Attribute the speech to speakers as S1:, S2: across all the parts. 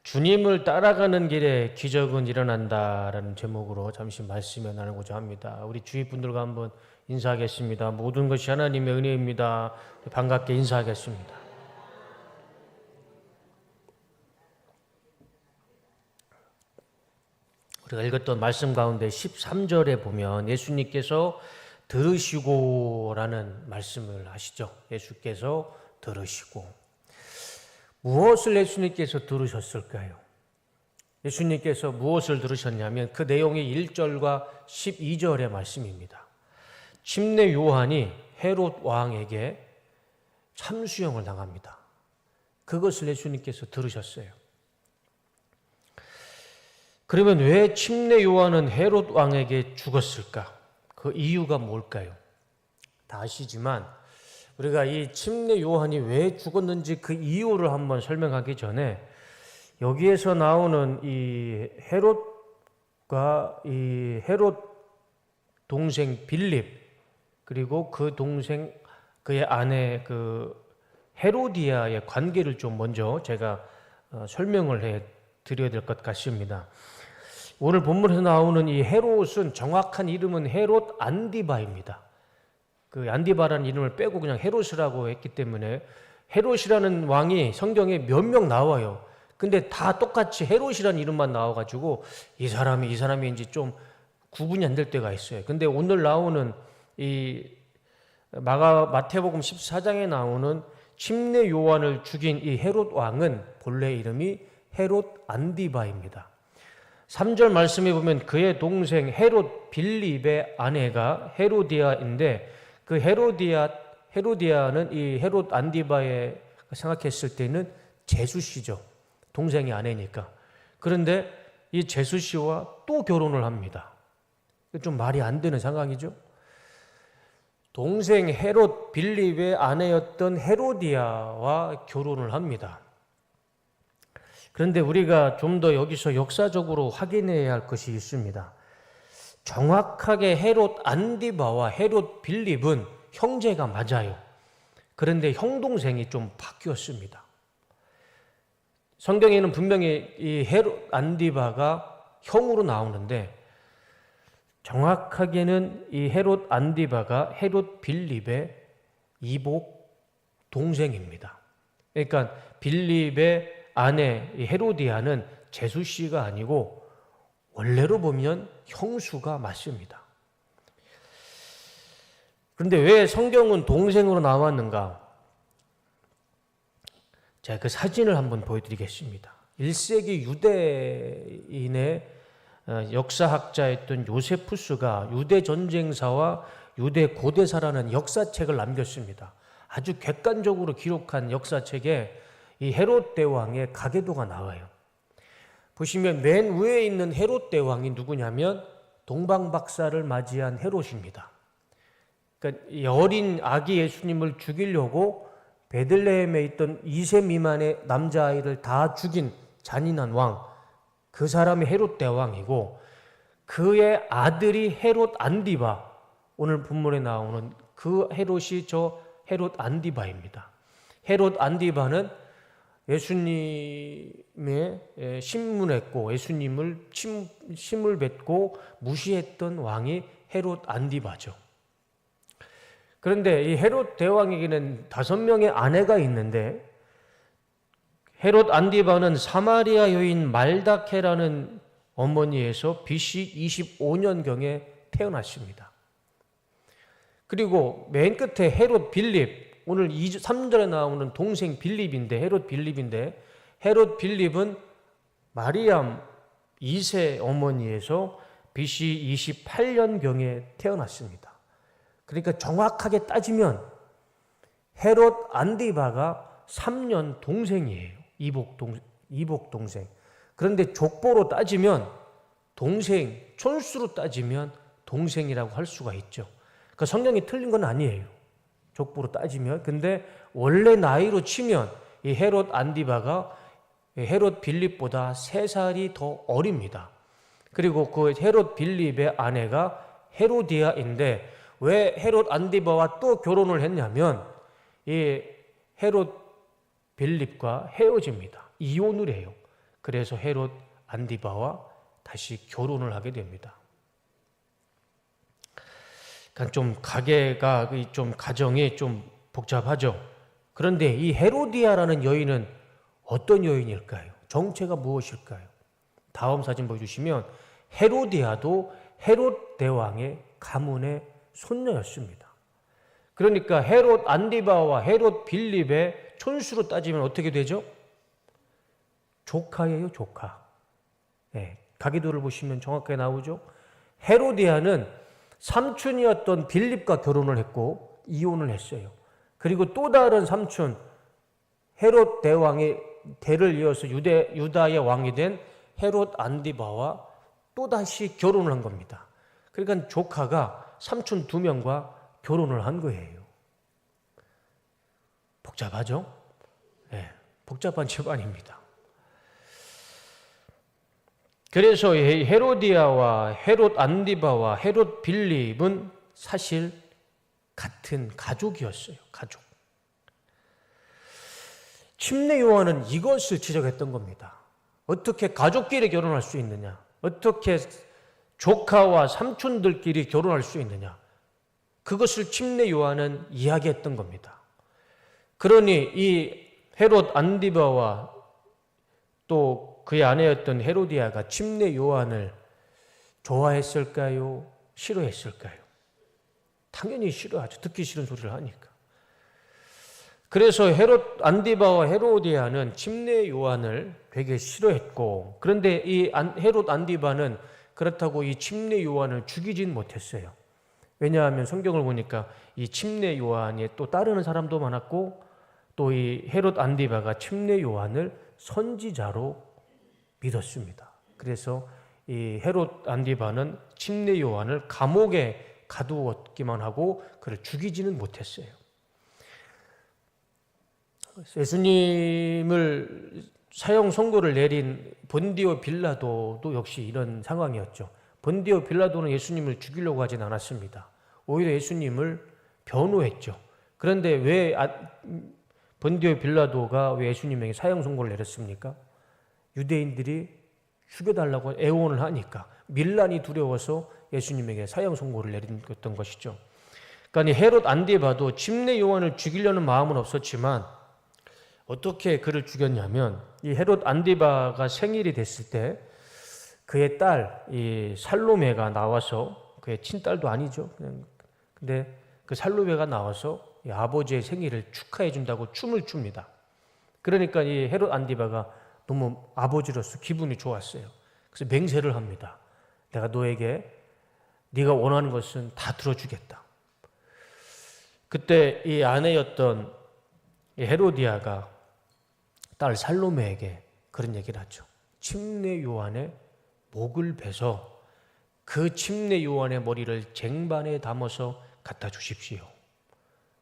S1: 주님을 따라가는 길에 기적은 일어난다라는 제목으로 잠시 말씀을 나누고자 합니다. 우리 주위 분들과 한번 인사하겠습니다. 모든 것이 하나님의 은혜입니다. 반갑게 인사하겠습니다. 우리가 읽었던 말씀 가운데 13절에 보면 예수님께서 들으시고라는 말씀을 하시죠. 예수께서 들으시고. 무엇을 예수님께서 들으셨을까요? 예수님께서 무엇을 들으셨냐면 그 내용이 1절과 12절의 말씀입니다. 침례 요한이 헤롯 왕에게 참수형을 당합니다. 그것을 예수님께서 들으셨어요. 그러면 왜 침례 요한은 헤롯 왕에게 죽었을까? 그 이유가 뭘까요? 다 아시지만 우리가 이 침례 요한이 왜 죽었는지 그 이유를 한번 설명하기 전에 여기에서 나오는 이 헤롯과 이 헤롯 동생 빌립 그리고 그 동생 그의 아내 그 헤로디아의 관계를 좀 먼저 제가 설명을 해 드려야 될 것 같습니다. 오늘 본문에서 나오는 이 헤롯은 정확한 이름은 헤롯 안디바입니다. 그 안디바라는 이름을 빼고 그냥 헤롯이라고 했기 때문에 헤롯이라는 왕이 성경에 몇 명 나와요. 근데 다 똑같이 헤롯이라는 이름만 나와가지고 이 사람인지 좀 구분이 안 될 때가 있어요. 근데 오늘 나오는 이 마태복음 14장에 나오는 침례 요한을 죽인 이 헤롯 왕은 본래 이름이 헤롯 안디바입니다. 3절 말씀에 보면 그의 동생 헤롯 빌립의 아내가 헤로디아인데 그 헤로디아는 이 헤롯 안디바에 생각했을 때는 제수씨죠. 동생의 아내니까. 그런데 이 제수씨와 또 결혼을 합니다. 좀 말이 안 되는 상황이죠. 동생 헤롯 빌립의 아내였던 헤로디아와 결혼을 합니다. 그런데 우리가 좀 더 여기서 역사적으로 확인해야 할 것이 있습니다. 정확하게 헤롯 안디바와 헤롯 빌립은 형제가 맞아요. 그런데 형동생이 좀 바뀌었습니다. 성경에는 분명히 이 헤롯 안디바가 형으로 나오는데 정확하게는 이 헤롯 안디바가 헤롯 빌립의 이복 동생입니다. 그러니까 빌립의 아내 헤로디아는 제수씨가 아니고 원래로 보면 형수가 맞습니다. 그런데 왜 성경은 동생으로 나왔는가? 제가 그 사진을 한번 보여드리겠습니다. 1세기 유대인의 역사학자였던 요세푸스가 유대 전쟁사와 유대 고대사라는 역사책을 남겼습니다. 아주 객관적으로 기록한 역사책에 이 헤롯 대왕의 가계도가 나와요. 보시면 맨 위에 있는 헤롯 대왕이 누구냐면 동방박사를 맞이한 헤롯입니다. 그러니까 이 어린 아기 예수님을 죽이려고 베들레헴에 있던 2세 미만의 남자아이를 다 죽인 잔인한 왕, 그 사람이 헤롯 대왕이고 그의 아들이 헤롯 안디바, 오늘 본문에 나오는 그 헤롯이 저 헤롯 안디바입니다. 헤롯 안디바는 예수님의 신문했고 예수님을 침을 뱉고 무시했던 왕이 헤롯 안디바죠. 그런데 이 헤롯 대왕에게는 5명의 아내가 있는데 헤롯 안디바는 사마리아 여인 말다케라는 어머니에서 BC 25년경에 태어났습니다. 그리고 맨 끝에 헤롯 빌립, 오늘 3절에 나오는 동생 빌립인데 헤롯 빌립은 마리암 2세 어머니에서 BC 28년경에 태어났습니다. 그러니까 정확하게 따지면 헤롯 안디바가 3년 동생이에요. 이복 동생. 그런데 족보로 따지면 동생, 촌수로 따지면 동생이라고 할 수가 있죠. 그러니까 성경이 틀린 건 아니에요. 족보로 따지면. 근데 원래 나이로 치면 이 헤롯 안디바가 헤롯 빌립보다 3살이 더 어립니다. 그리고 그 헤롯 빌립의 아내가 헤로디아인데 왜 헤롯 안디바와 또 결혼을 했냐면 이 헤롯 빌립과 헤어집니다. 이혼을 해요. 그래서 헤롯 안디바와 다시 결혼을 하게 됩니다. 그러니까 좀 가정이 좀 복잡하죠. 그런데 이 헤로디아라는 여인은 어떤 여인일까요? 정체가 무엇일까요? 다음 사진 보여주시면 헤로디아도 헤롯 대왕의 가문의 손녀였습니다. 그러니까 헤롯 안디바와 헤롯 빌립의 촌수로 따지면 어떻게 되죠? 조카예요, 조카. 네, 가계도를 보시면 정확하게 나오죠. 헤로디아는 삼촌이었던 빌립과 결혼을 했고 이혼을 했어요. 그리고 또 다른 삼촌 헤롯 대왕의 대를 이어서 유다의 왕이 된 헤롯 안디바와 또다시 결혼을 한 겁니다. 그러니까 조카가 삼촌 2명과 결혼을 한 거예요. 복잡하죠? 네, 복잡한 집안입니다. 그래서 헤로디아와 헤롯 안디바와 헤롯 빌립은 사실 같은 가족이었어요. 가족. 침례 요한은 이것을 지적했던 겁니다. 어떻게 가족끼리 결혼할 수 있느냐? 어떻게 조카와 삼촌들끼리 결혼할 수 있느냐? 그것을 침례 요한은 이야기했던 겁니다. 그러니 이 헤롯 안디바와 또 그의 아내였던 헤로디아가 침례 요한을 좋아했을까요? 싫어했을까요? 당연히 싫어하죠. 듣기 싫은 소리를 하니까. 그래서 헤롯 안디바와 헤로디아는 침례 요한을 되게 싫어했고, 그런데 이 헤롯 안디바는 그렇다고 이 침례 요한을 죽이진 못했어요. 왜냐하면 성경을 보니까 이 침례 요한이 또 따르는 사람도 많았고, 또 이 헤롯 안디바가 침례 요한을 선지자로 믿었습니다. 그래서 이 헤롯 안디바는 침례 요한을 감옥에 가두었기만 하고 그를 죽이지는 못했어요. 예수님을 사형 선고를 내린 본디오 빌라도도 역시 이런 상황이었죠. 본디오 빌라도는 예수님을 죽이려고 하진 않았습니다. 오히려 예수님을 변호했죠. 그런데 왜 본디오 빌라도가 왜 예수님에게 사형 선고를 내렸습니까? 유대인들이 죽여달라고 애원을 하니까, 밀란이 두려워서 예수님에게 사형 선고를 내렸던 것이죠. 그러니까 헤롯 안디바도 침례 요한을 죽이려는 마음은 없었지만 어떻게 그를 죽였냐면, 이 헤롯 안디바가 생일이 됐을 때 그의 딸 이 살로메가 나와서, 그의 친딸도 아니죠. 근데 그 살로메가 나와서 이 아버지의 생일을 축하해 준다고 춤을 춥니다. 그러니까 이 헤롯 안디바가 너무 아버지로서 기분이 좋았어요. 그래서 맹세를 합니다. 내가 너에게 네가 원하는 것은 다 들어주겠다. 그때 이 아내였던 헤로디아가 딸 살로메에게 그런 얘기를 하죠. 침례 요한의 목을 베서 그 침례 요한의 머리를 쟁반에 담아서 갖다 주십시오.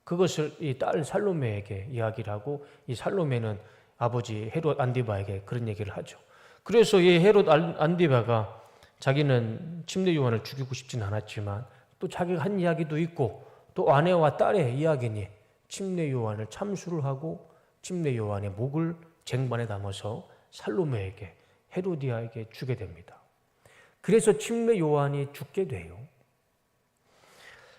S1: 그것을 이 딸 살로메에게 이야기를 하고, 이 살로메는 아버지 헤롯 안디바에게 그런 얘기를 하죠. 그래서 이 헤롯 안디바가 자기는 침례 요한을 죽이고 싶진 않았지만 또 자기가 한 이야기도 있고 또 아내와 딸의 이야기니 침례 요한을 참수를 하고 침례 요한의 목을 쟁반에 담아서 살로메에게, 헤로디아에게 주게 됩니다. 그래서 침례 요한이 죽게 돼요.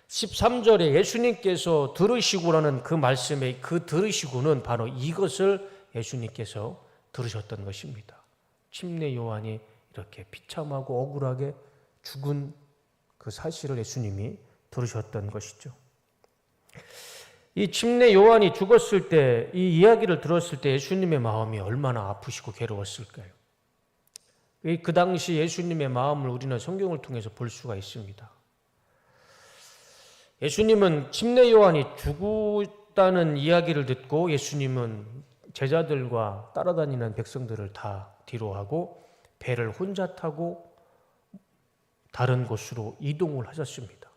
S1: 13절에 예수님께서 들으시고라는 그 말씀의 그 들으시고는 바로 이것을 예수님께서 들으셨던 것입니다. 침례 요한이 이렇게 비참하고 억울하게 죽은 그 사실을 예수님이 들으셨던 것이죠. 이 침례 요한이 죽었을 때, 이 이야기를 들었을 때 예수님의 마음이 얼마나 아프시고 괴로웠을까요? 그 당시 예수님의 마음을 우리는 성경을 통해서 볼 수가 있습니다. 예수님은 침례 요한이 죽었다는 이야기를 듣고 예수님은 제자들과 따라다니는 백성들을 다 뒤로 하고 배를 혼자 타고 다른 곳으로 이동을 하셨습니다.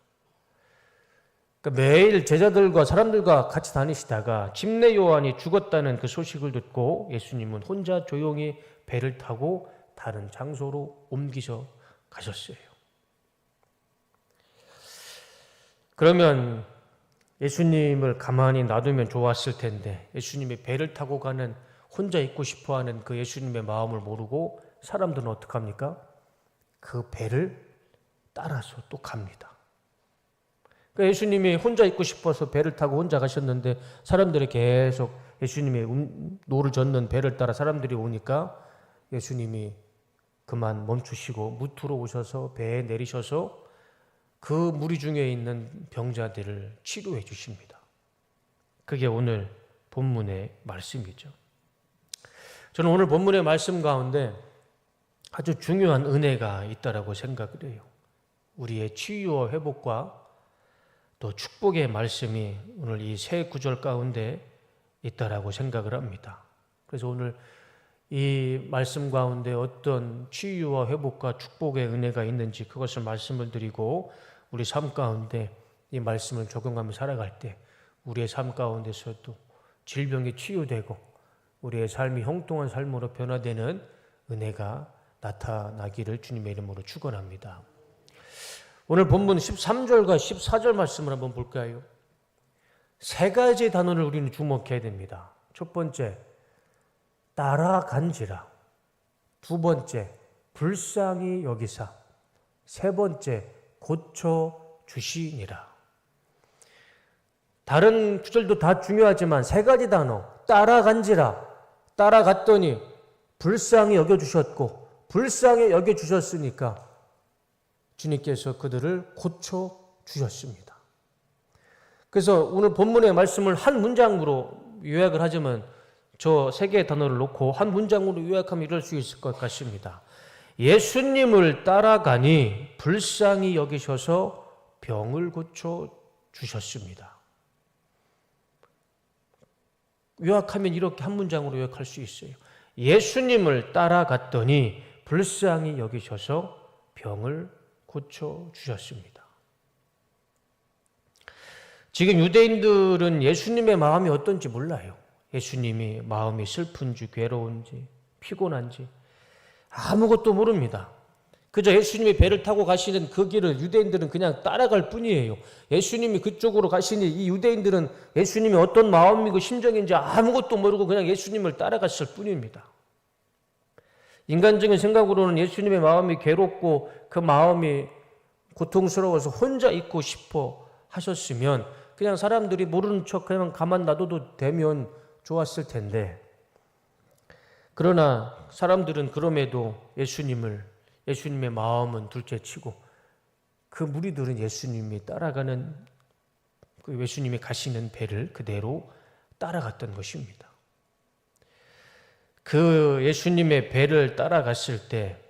S1: 그러니까 매일 제자들과 사람들과 같이 다니시다가 침례 요한이 죽었다는 그 소식을 듣고 예수님은 혼자 조용히 배를 타고 다른 장소로 옮기셔 가셨어요. 그러면 예수님을 가만히 놔두면 좋았을 텐데 예수님이 배를 타고 가는 혼자 있고 싶어하는 그 예수님의 마음을 모르고 사람들은 어떡합니까? 그 배를 따라서 또 갑니다. 그러니까 예수님이 혼자 있고 싶어서 배를 타고 혼자 가셨는데 사람들이 계속 예수님의 노를 젓는 배를 따라 사람들이 오니까 예수님이 그만 멈추시고 무트로 오셔서 배에 내리셔서 그 무리 중에 있는 병자들을 치료해 주십니다. 그게 오늘 본문의 말씀이죠. 저는 오늘 본문의 말씀 가운데 아주 중요한 은혜가 있다라고 생각을 해요. 우리의 치유와 회복과 또 축복의 말씀이 오늘 이 세 구절 가운데 있다라고 생각을 합니다. 그래서 오늘 이 말씀 가운데 어떤 치유와 회복과 축복의 은혜가 있는지 그것을 말씀을 드리고 우리 삶 가운데 이 말씀을 적용하며 살아갈 때 우리의 삶 가운데서도 질병이 치유되고 우리의 삶이 형통한 삶으로 변화되는 은혜가 나타나기를 주님의 이름으로 축원합니다. 오늘 본문 13절과 14절 말씀을 한번 볼까요? 세 가지 단어를 우리는 주목해야 됩니다. 첫 번째, 따라간지라. 두 번째, 불쌍히 여기사. 세 번째, 고쳐주시니라. 다른 구절도 다 중요하지만 세 가지 단어, 따라간지라. 따라갔더니 불쌍히 여겨주셨고 불쌍히 여겨주셨으니까 주님께서 그들을 고쳐주셨습니다. 그래서 오늘 본문의 말씀을 한 문장으로 요약을 하자면 저 세 개의 단어를 놓고 한 문장으로 요약하면 이럴 수 있을 것 같습니다. 예수님을 따라가니 불쌍히 여기셔서 병을 고쳐주셨습니다. 요약하면 이렇게 한 문장으로 요약할 수 있어요. 예수님을 따라갔더니 불쌍히 여기셔서 병을 고쳐주셨습니다. 지금 유대인들은 예수님의 마음이 어떤지 몰라요. 예수님이 마음이 슬픈지 괴로운지 피곤한지 아무것도 모릅니다. 그저 예수님이 배를 타고 가시는 그 길을 유대인들은 그냥 따라갈 뿐이에요. 예수님이 그쪽으로 가시니 이 유대인들은 예수님이 어떤 마음이고 심정인지 아무것도 모르고 그냥 예수님을 따라갔을 뿐입니다. 인간적인 생각으로는 예수님의 마음이 괴롭고 그 마음이 고통스러워서 혼자 있고 싶어 하셨으면 그냥 사람들이 모르는 척 그냥 가만 놔둬도 되면 좋았을 텐데, 그러나 사람들은 그럼에도 예수님의 마음은 둘째치고 그 무리들은 예수님이 따라가는 그 예수님이 가시는 배를 그대로 따라갔던 것입니다. 그 예수님의 배를 따라갔을 때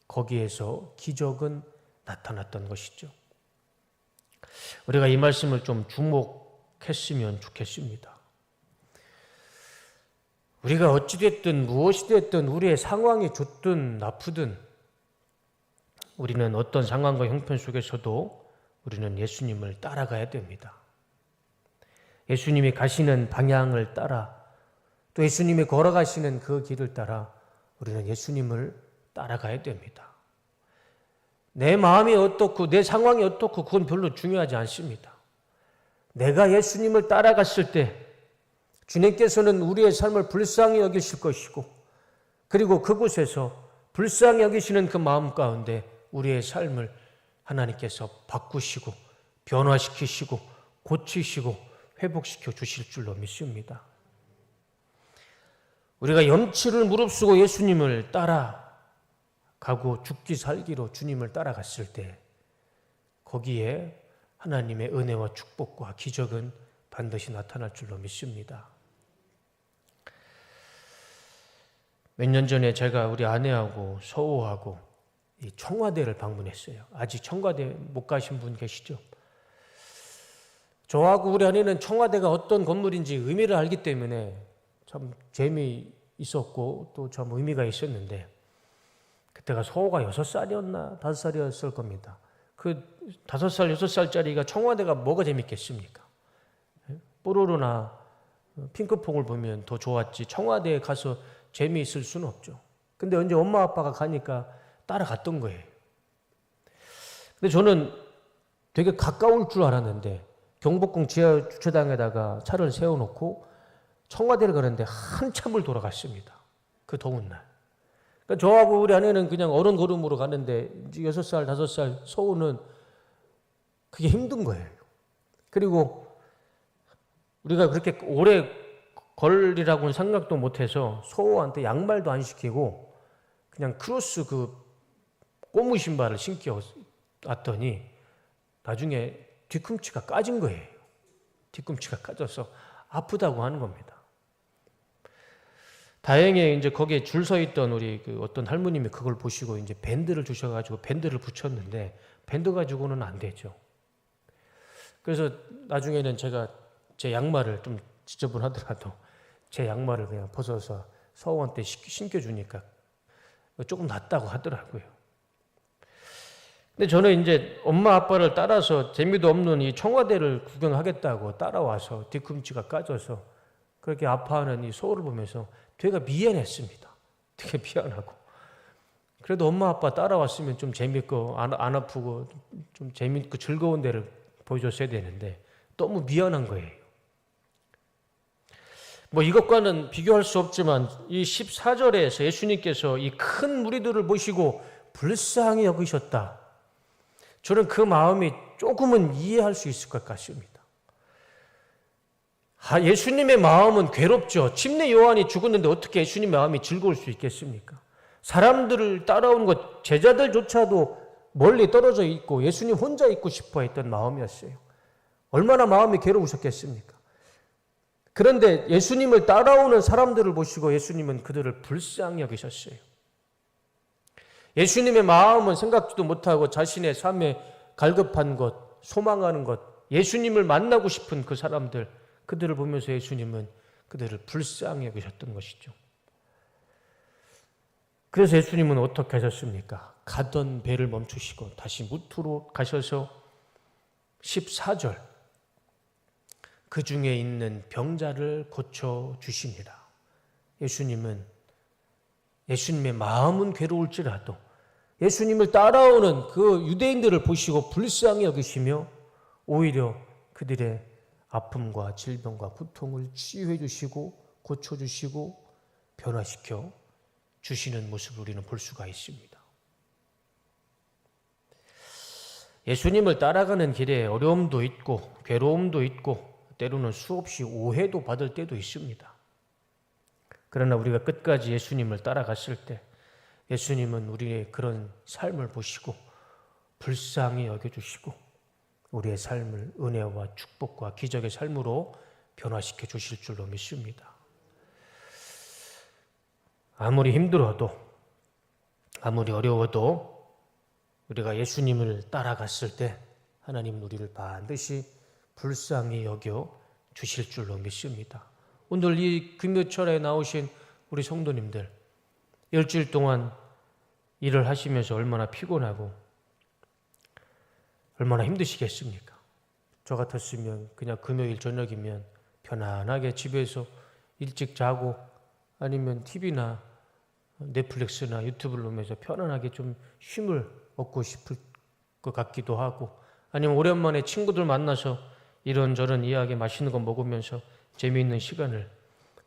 S1: 거기에서 기적은 나타났던 것이죠. 우리가 이 말씀을 좀 주목했으면 좋겠습니다. 우리가 어찌됐든 무엇이 됐든 우리의 상황이 좋든 나쁘든 우리는 어떤 상황과 형편 속에서도 우리는 예수님을 따라가야 됩니다. 예수님이 가시는 방향을 따라 또 예수님이 걸어가시는 그 길을 따라 우리는 예수님을 따라가야 됩니다. 내 마음이 어떻고 내 상황이 어떻고 그건 별로 중요하지 않습니다. 내가 예수님을 따라갔을 때 주님께서는 우리의 삶을 불쌍히 여기실 것이고 그리고 그곳에서 불쌍히 여기시는 그 마음 가운데 우리의 삶을 하나님께서 바꾸시고 변화시키시고 고치시고 회복시켜 주실 줄로 믿습니다. 우리가 염치를 무릅쓰고 예수님을 따라가고 죽기 살기로 주님을 따라갔을 때 거기에 하나님의 은혜와 축복과 기적은 반드시 나타날 줄로 믿습니다. 몇 년 전에 제가 우리 아내하고 서우하고 이 청와대를 방문했어요. 아직 청와대 못 가신 분 계시죠? 저하고 우리 아내는 청와대가 어떤 건물인지 의미를 알기 때문에 참 재미있었고 또 참 의미가 있었는데 그때가 서우가 6살이었나 5살이었을 겁니다. 그 5살, 6살짜리가 청와대가 뭐가 재밌겠습니까? 뽀로로나 핑크퐁을 보면 더 좋았지 청와대에 가서 재미있을 수는 없죠. 근데 언제 엄마 아빠가 가니까 따라갔던 거예요. 근데 저는 되게 가까울 줄 알았는데 경복궁 지하 주차장에다가 차를 세워놓고 청와대를 가는데 한참을 돌아갔습니다. 그 더운 날. 그러니까 저하고 우리 아내는 그냥 어른 걸음으로 가는데 6살, 5살 서우는 그게 힘든 거예요. 그리고 우리가 그렇게 오래 걸리라고는 생각도 못해서 서우한테 양말도 안 시키고 그냥 크로스 그 고무 신발을 신겨 왔더니 나중에 뒤꿈치가 까진 거예요. 뒤꿈치가 까져서 아프다고 하는 겁니다. 다행히 이제 거기에 줄 서 있던 우리 그 어떤 할머님이 그걸 보시고 이제 밴드를 주셔가지고 밴드를 붙였는데 밴드 가지고는 안 되죠. 그래서 나중에는 제가 제 양말을 좀 지저분하더라도 제 양말을 그냥 벗어서 서우한테 신겨주니까 조금 낫다고 하더라고요. 근데 저는 이제 엄마 아빠를 따라서 재미도 없는 이 청와대를 구경하겠다고 따라와서 뒤꿈치가 까져서 그렇게 아파하는 이 서우를 보면서 되게 미안했습니다. 되게 미안하고. 그래도 엄마 아빠 따라왔으면 좀 재밌고 안 아프고 좀 재밌고 즐거운 데를 보여줬어야 되는데 너무 미안한 거예요. 뭐 이것과는 비교할 수 없지만 이 14절에서 예수님께서 이 큰 무리들을 모시고 불쌍히 여기셨다. 저는 그 마음이 조금은 이해할 수 있을 것 같습니다. 예수님의 마음은 괴롭죠. 침례 요한이 죽었는데 어떻게 예수님 마음이 즐거울 수 있겠습니까? 사람들을 따라오는 것, 제자들조차도 멀리 떨어져 있고 예수님 혼자 있고 싶어 했던 마음이었어요. 얼마나 마음이 괴로우셨겠습니까? 그런데 예수님을 따라오는 사람들을 보시고 예수님은 그들을 불쌍히 여기셨어요. 예수님의 마음은 생각지도 못하고 자신의 삶에 갈급한 것, 소망하는 것, 예수님을 만나고 싶은 그 사람들, 그들을 보면서 예수님은 그들을 불쌍히 여기셨던 것이죠. 그래서 예수님은 어떻게 하셨습니까? 가던 배를 멈추시고 다시 무트로 가셔서 14절 그 중에 있는 병자를 고쳐주시니라. 예수님은 예수님의 마음은 괴로울지라도 예수님을 따라오는 그 유대인들을 보시고 불쌍히 여기시며 오히려 그들의 아픔과 질병과 고통을 치유해 주시고 고쳐주시고 변화시켜 주시는 모습을 우리는 볼 수가 있습니다. 예수님을 따라가는 길에 어려움도 있고 괴로움도 있고 때로는 수없이 오해도 받을 때도 있습니다. 그러나 우리가 끝까지 예수님을 따라갔을 때 예수님은 우리의 그런 삶을 보시고 불쌍히 여겨주시고 우리의 삶을 은혜와 축복과 기적의 삶으로 변화시켜 주실 줄로 믿습니다. 아무리 힘들어도 아무리 어려워도 우리가 예수님을 따라갔을 때 하나님은 우리를 반드시 불쌍히 여겨 주실 줄로 믿습니다. 오늘 이 금요철에 나오신 우리 성도님들 일주일 동안 일을 하시면서 얼마나 피곤하고 얼마나 힘드시겠습니까? 저 같았으면 그냥 금요일 저녁이면 편안하게 집에서 일찍 자고 아니면 TV나 넷플릭스나 유튜브를 보면서 편안하게 좀 쉼을 얻고 싶을 것 같기도 하고 아니면 오랜만에 친구들 만나서 이런저런 이야기 맛있는 거 먹으면서 재미있는 시간을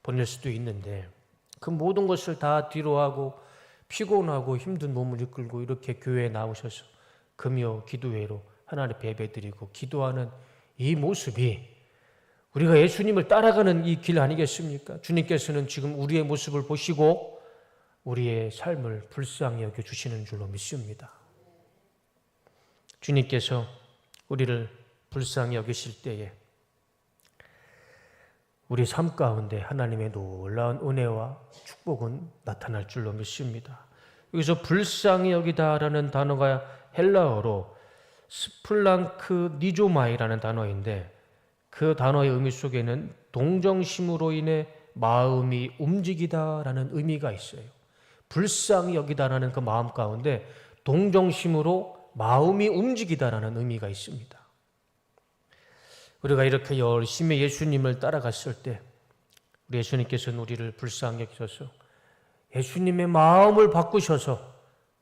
S1: 보낼 수도 있는데 그 모든 것을 다 뒤로하고 피곤하고 힘든 몸을 이끌고 이렇게 교회에 나오셔서 금요 기도회로 하나님 예배드리고 기도하는 이 모습이 우리가 예수님을 따라가는 이 길 아니겠습니까? 주님께서는 지금 우리의 모습을 보시고 우리의 삶을 불쌍히 여겨주시는 줄로 믿습니다. 주님께서 우리를 불쌍히 여기실 때에 우리 삶 가운데 하나님의 놀라운 은혜와 축복은 나타날 줄로 믿습니다. 여기서 불쌍히 여기다라는 단어가 헬라어로 스플랑크 니조마이라는 단어인데 그 단어의 의미 속에는 동정심으로 인해 마음이 움직이다라는 의미가 있어요. 불쌍히 여기다라는 그 마음 가운데 동정심으로 마음이 움직이다라는 의미가 있습니다. 우리가 이렇게 열심히 예수님을 따라갔을 때 우리 예수님께서는 우리를 불쌍히 여기셔서 예수님의 마음을 바꾸셔서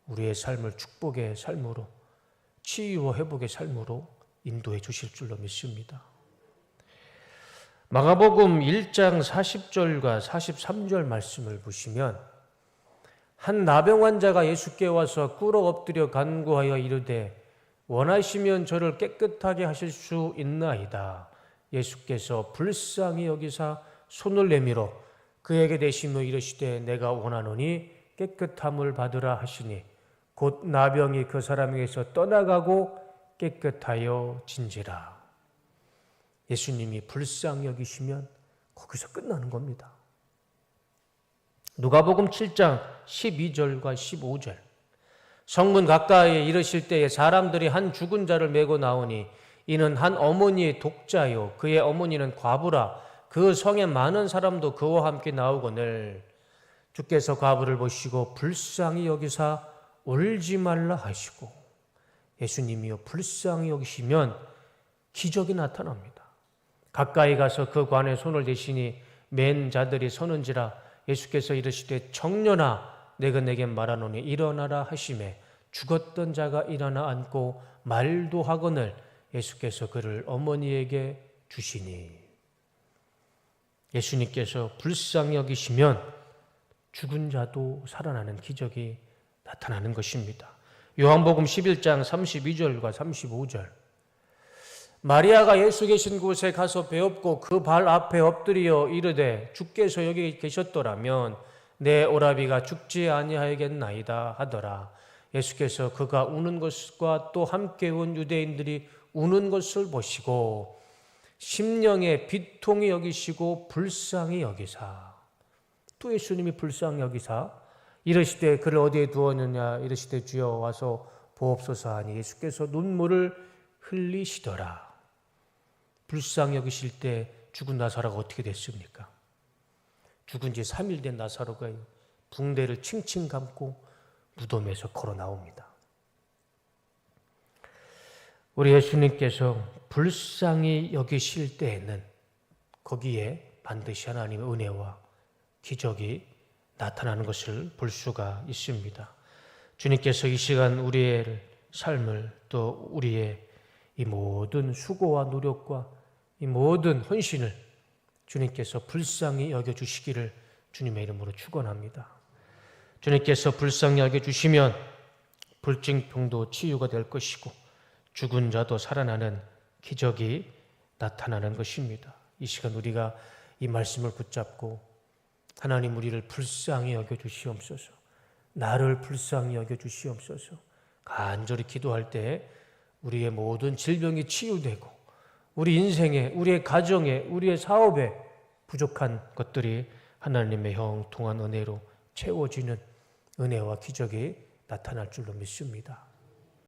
S1: 우리의 삶을 축복의 삶으로 치유와 회복의 삶으로 인도해 주실 줄로 믿습니다. 마가복음 1장 40절과 43절 말씀을 보시면 한 나병 환자가 예수께 와서 꿇어 엎드려 간구하여 이르되 원하시면 저를 깨끗하게 하실 수 있나이다. 예수께서 불쌍히 여기사 손을 내밀어 그에게 대시며 이르시되 내가 원하노니 깨끗함을 받으라 하시니 곧 나병이 그 사람에게서 떠나가고 깨끗하여 진지라. 예수님이 불쌍히 여기시면 거기서 끝나는 겁니다. 누가복음 7장 12절과 15절. 성문 가까이에 이르실 때에 사람들이 한 죽은 자를 메고 나오니 이는 한 어머니의 독자요 그의 어머니는 과부라. 그 성에 많은 사람도 그와 함께 나오거늘 주께서 과부를 보시고 불쌍히 여기사 울지 말라 하시고, 예수님이요 불쌍히 여기시면 기적이 나타납니다. 가까이 가서 그 관에 손을 대시니 맨 자들이 서는지라. 예수께서 이르시되 청년아 내가 내게 말하노니 일어나라 하시매 죽었던 자가 일어나 앉고 말도 하거늘 예수께서 그를 어머니에게 주시니. 예수님께서 불쌍히 여기시면 죽은 자도 살아나는 기적이 나타나는 것입니다. 요한복음 11장 32절과 35절. 마리아가 예수 계신 곳에 가서 배웠고 그 발 앞에 엎드려 이르되 주께서 여기 계셨더라면 내 오라비가 죽지 아니하였겠나이다 하더라. 예수께서 그가 우는 것과 또 함께 온 유대인들이 우는 것을 보시고 심령에 비통히 여기시고 불쌍히 여기사. 또 예수님이 불쌍히 여기사 이르시되 그를 어디에 두었느냐 이르시되 주여 와서 보옵소서 하니 예수께서 눈물을 흘리시더라. 불쌍히 여기실 때 죽은 나사로가 어떻게 됐습니까? 죽은 지 3일 된 나사로가 붕대를 칭칭 감고 무덤에서 걸어 나옵니다. 우리 예수님께서 불쌍히 여기실 때에는 거기에 반드시 하나님의 은혜와 기적이 나타나는 것을 볼 수가 있습니다. 주님께서 이 시간 우리의 삶을 또 우리의 이 모든 수고와 노력과 이 모든 헌신을 주님께서 불쌍히 여겨주시기를 주님의 이름으로 축원합니다. 주님께서 불쌍히 여겨주시면 불증병도 치유가 될 것이고 죽은 자도 살아나는 기적이 나타나는 것입니다. 이 시간 우리가 이 말씀을 붙잡고 하나님 우리를 불쌍히 여겨주시옵소서, 나를 불쌍히 여겨주시옵소서 간절히 기도할 때 우리의 모든 질병이 치유되고 우리 인생에, 우리의 가정에, 우리의 사업에 부족한 것들이 하나님의 형통한 은혜로 채워지는 은혜와 기적이 나타날 줄로 믿습니다.